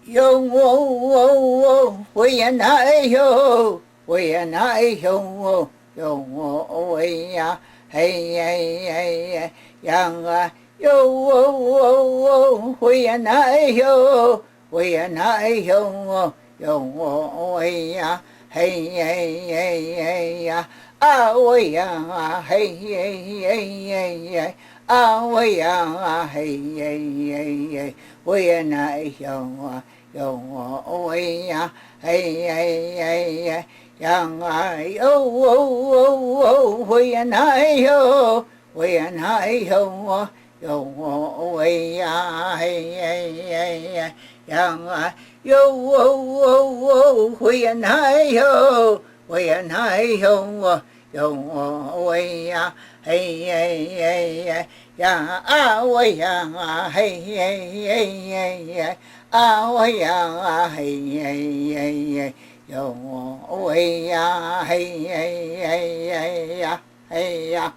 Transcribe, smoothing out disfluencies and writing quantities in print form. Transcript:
哟哦，喂呀奶哟，喂呀奶哟，哟喂呀，嘿呀羊啊，哟哦，喂呀奶哟，喂呀奶哟，哟喂呀，嘿呀，啊喂呀，嘿呀，啊喂呀，嘿呀，喂呀奶哟啊。哟喂呀，嘿呀，羊啊哟喂呀奶哟，喂呀奶哟，哟喂呀，嘿呀，羊啊哟喂呀奶哟，喂呀奶哟，哟喂呀，嘿呀，呀啊喂呀，嘿呀。啊喂呀嘿呀，哟喂呀嘿呀，嘿呀。